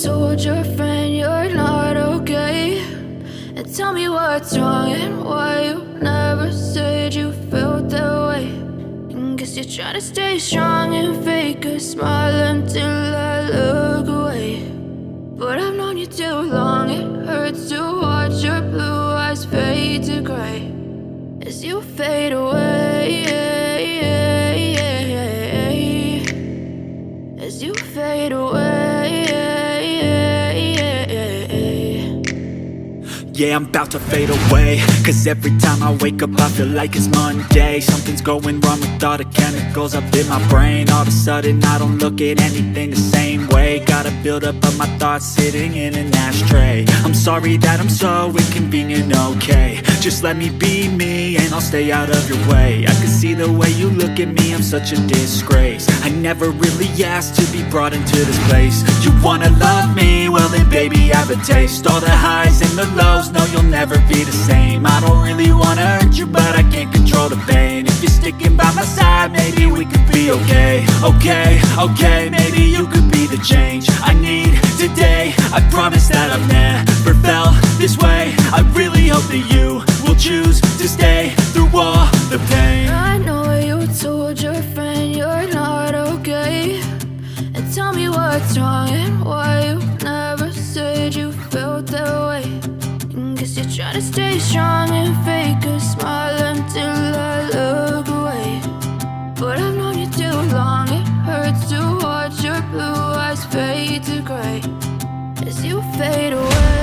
told your friend you're not okay? And tell me what's wrong and why you never said you felt that way. And guess you're trying to stay strong and fake a smile until I look away. But I've known you too long, it hurts to watch your blue eyes fade to gray as you fade away, as you fade away. Yeah, I'm about to fade away, cause every time I wake up I feel like it's Monday. Something's going wrong with all the chemicals up in my brain. All of a sudden I don't look at anything the same way. Gotta build up of my thoughts sitting in an ashtray. I'm sorry that I'm so inconvenient, okay? Just let me be me and I'll stay out of your way. I can see the way you look at me, I'm such a disgrace. I never really asked to be brought into this place. You wanna love me? Well then baby have a taste. All the highs and the lows, no you'll never be the same. I don't really wanna hurt you but I can't control the pain. If you're sticking by my side, maybe we could be okay. Okay, maybe you could be the change I need today. I promise that I've never felt this way. I really hope that you will choose to stay through all the pain. I know you told your friend you're not okay. And tell me what's wrong and why you never said you felt that way. And guess you're trying to stay strong and fake a smile until I look away. But I've known you too long, it hurts to watch your blue eyes fade to gray as you fade away.